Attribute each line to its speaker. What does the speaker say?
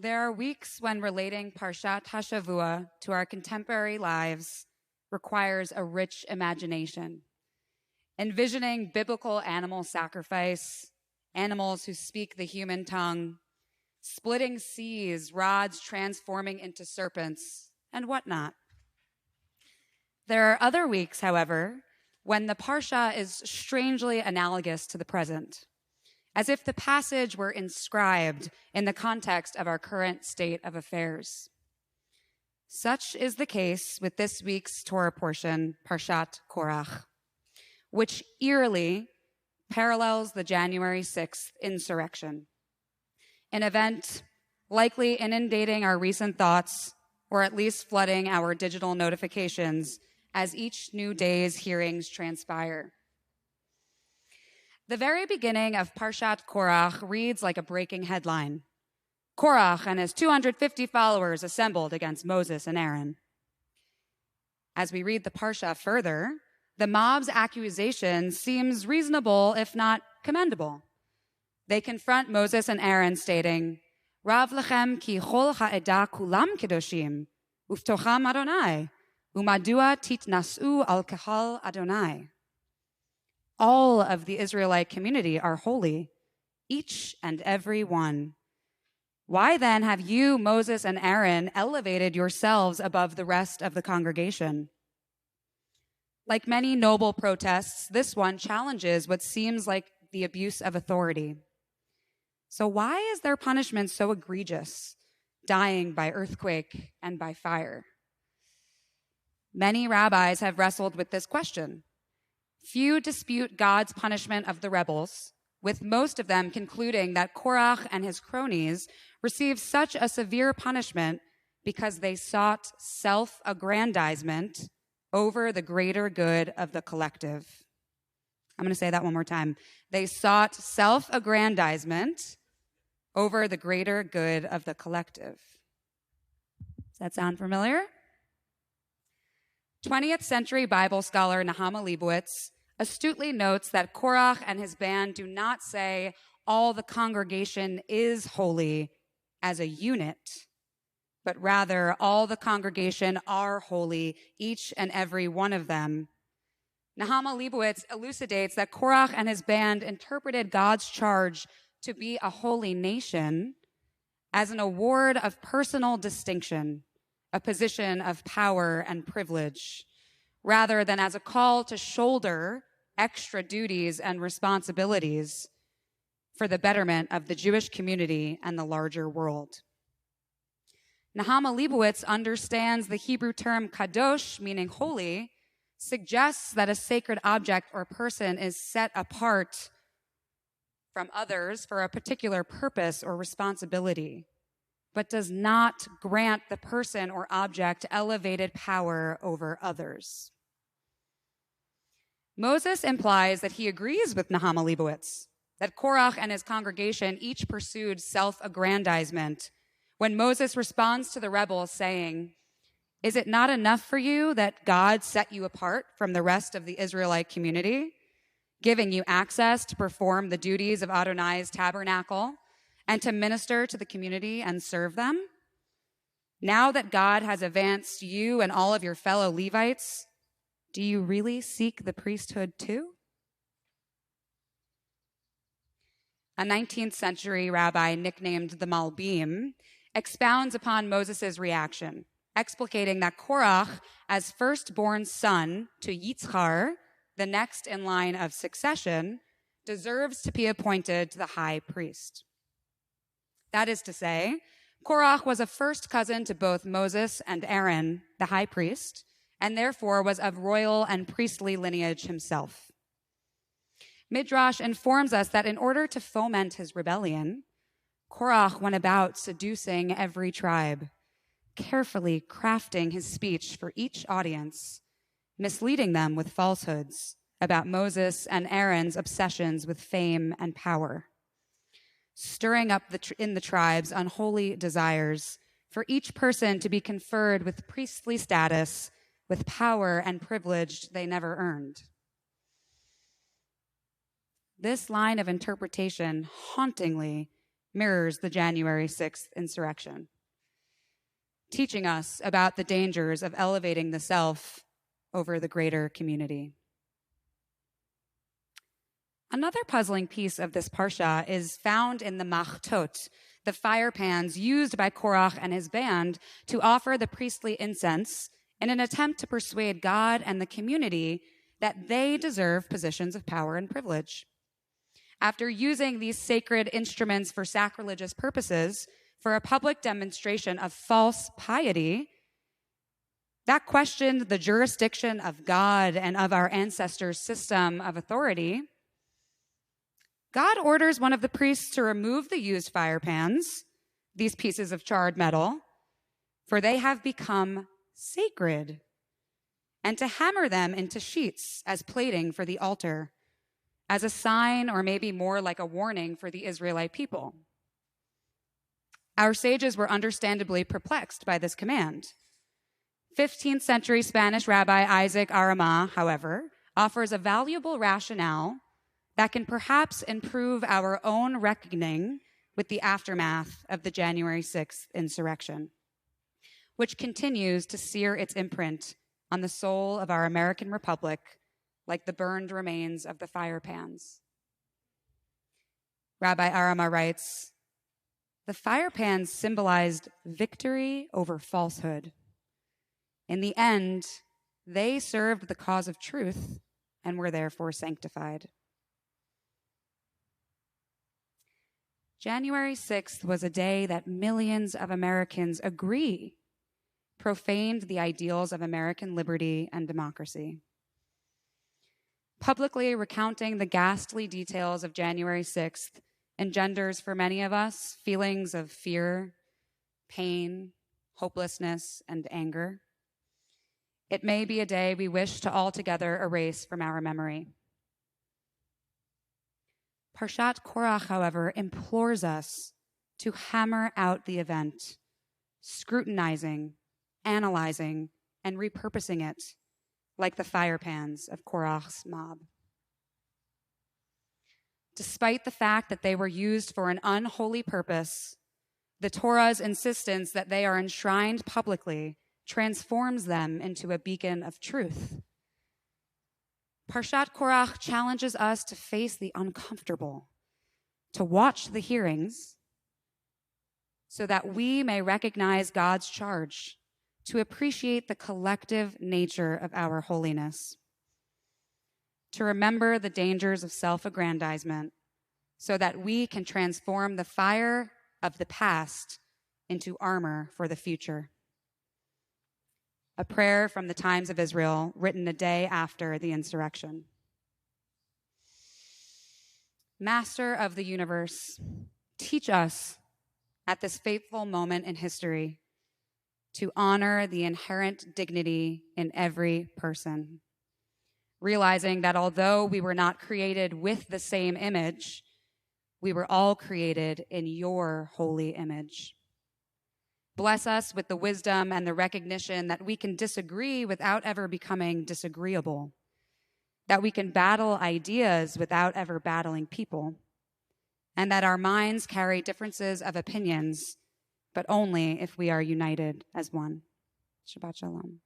Speaker 1: There are weeks when relating Parshat HaShavua to our contemporary lives requires a rich imagination. Envisioning biblical animal sacrifice, animals who speak the human tongue, splitting seas, rods transforming into serpents, and whatnot. There are other weeks, however, when the Parsha is strangely analogous to the present, as if the passage were inscribed in the context of our current state of affairs. Such is the case with this week's Torah portion, Parashat Korach, which eerily parallels the January 6th insurrection, an event likely inundating our recent thoughts, or at least flooding our digital notifications as each new day's hearings transpire. The very beginning of Parashat Korach reads like a breaking headline. Korach and his 250 followers assembled against Moses and Aaron. As we read the Parsha further, the mob's accusation seems reasonable, if not commendable. They confront Moses and Aaron, stating, Rav lechem ki chol ha'eda kulam kedoshim, uftocham Adonai, umadua titnasu al kahal Adonai. All of the Israelite community are holy, each and every one. Why then have you, Moses and Aaron, elevated yourselves above the rest of the congregation? Like many noble protests, this one challenges what seems like the abuse of authority. So why is their punishment so egregious, dying by earthquake and by fire? Many rabbis have wrestled with this question. Few dispute God's punishment of the rebels, with most of them concluding that Korach and his cronies received such a severe punishment because they sought self-aggrandizement over the greater good of the collective. I'm going to say that one more time. They sought self-aggrandizement over the greater good of the collective. Does that sound familiar? 20th century Bible scholar Nahama Leibowitz astutely notes that Korach and his band do not say all the congregation is holy as a unit, but rather all the congregation are holy, each and every one of them. Nahama Leibowitz elucidates that Korach and his band interpreted God's charge to be a holy nation as an award of personal distinction, a position of power and privilege, rather than as a call to shoulder extra duties and responsibilities for the betterment of the Jewish community and the larger world. Nahama Leibowitz understands the Hebrew term kadosh, meaning holy, suggests that a sacred object or person is set apart from others for a particular purpose or responsibility, but does not grant the person or object elevated power over others. Moses implies that he agrees with Nahama Leibowitz, that Korach and his congregation each pursued self-aggrandizement when Moses responds to the rebels saying, "Is it not enough for you that God set you apart from the rest of the Israelite community, giving you access to perform the duties of Adonai's tabernacle and to minister to the community and serve them? Now that God has advanced you and all of your fellow Levites, do you really seek the priesthood too?" A 19th century rabbi nicknamed the Malbim expounds upon Moses' reaction, explicating that Korach, as firstborn son to Yitzchar, the next in line of succession, deserves to be appointed to the high priest. That is to say, Korach was a first cousin to both Moses and Aaron, the high priest, and therefore was of royal and priestly lineage himself. Midrash informs us that in order to foment his rebellion, Korach went about seducing every tribe, carefully crafting his speech for each audience, misleading them with falsehoods about Moses and Aaron's obsessions with fame and power, stirring up in the tribes unholy desires for each person to be conferred with priestly status, with power and privilege they never earned. This line of interpretation hauntingly mirrors the January 6th insurrection, teaching us about the dangers of elevating the self over the greater community. Another puzzling piece of this parsha is found in the machtot, the fire pans used by Korach and his band to offer the priestly incense in an attempt to persuade God and the community that they deserve positions of power and privilege. After using these sacred instruments for sacrilegious purposes for a public demonstration of false piety, that questioned the jurisdiction of God and of our ancestors' system of authority, God orders one of the priests to remove the used fire pans, these pieces of charred metal, for they have become sacred, and to hammer them into sheets as plating for the altar, as a sign or maybe more like a warning for the Israelite people. Our sages were understandably perplexed by this command. 15th century Spanish Rabbi Isaac Arama, however, offers a valuable rationale that can perhaps improve our own reckoning with the aftermath of the January 6th insurrection, which continues to sear its imprint on the soul of our American Republic like the burned remains of the fire pans. Rabbi Arama writes, "The fire pans symbolized victory over falsehood. In the end, they served the cause of truth and were therefore sanctified." January 6th was a day that millions of Americans agree profaned the ideals of American liberty and democracy. Publicly recounting the ghastly details of January 6th engenders for many of us feelings of fear, pain, hopelessness, and anger. It may be a day we wish to altogether erase from our memory. Parashat Korach, however, implores us to hammer out the event, scrutinizing, analyzing, and repurposing it like the fire pans of Korach's mob. Despite the fact that they were used for an unholy purpose, the Torah's insistence that they are enshrined publicly transforms them into a beacon of truth. Parashat Korach challenges us to face the uncomfortable, to watch the hearings, so that we may recognize God's charge to appreciate the collective nature of our holiness, to remember the dangers of self-aggrandizement, so that we can transform the fire of the past into armor for the future. A prayer from the Times of Israel, written a day after the insurrection. Master of the universe, teach us at this fateful moment in history to honor the inherent dignity in every person, realizing that although we were not created with the same image, we were all created in your holy image. Bless us with the wisdom and the recognition that we can disagree without ever becoming disagreeable, that we can battle ideas without ever battling people, and that our minds carry differences of opinions, but only if we are united as one. Shabbat Shalom.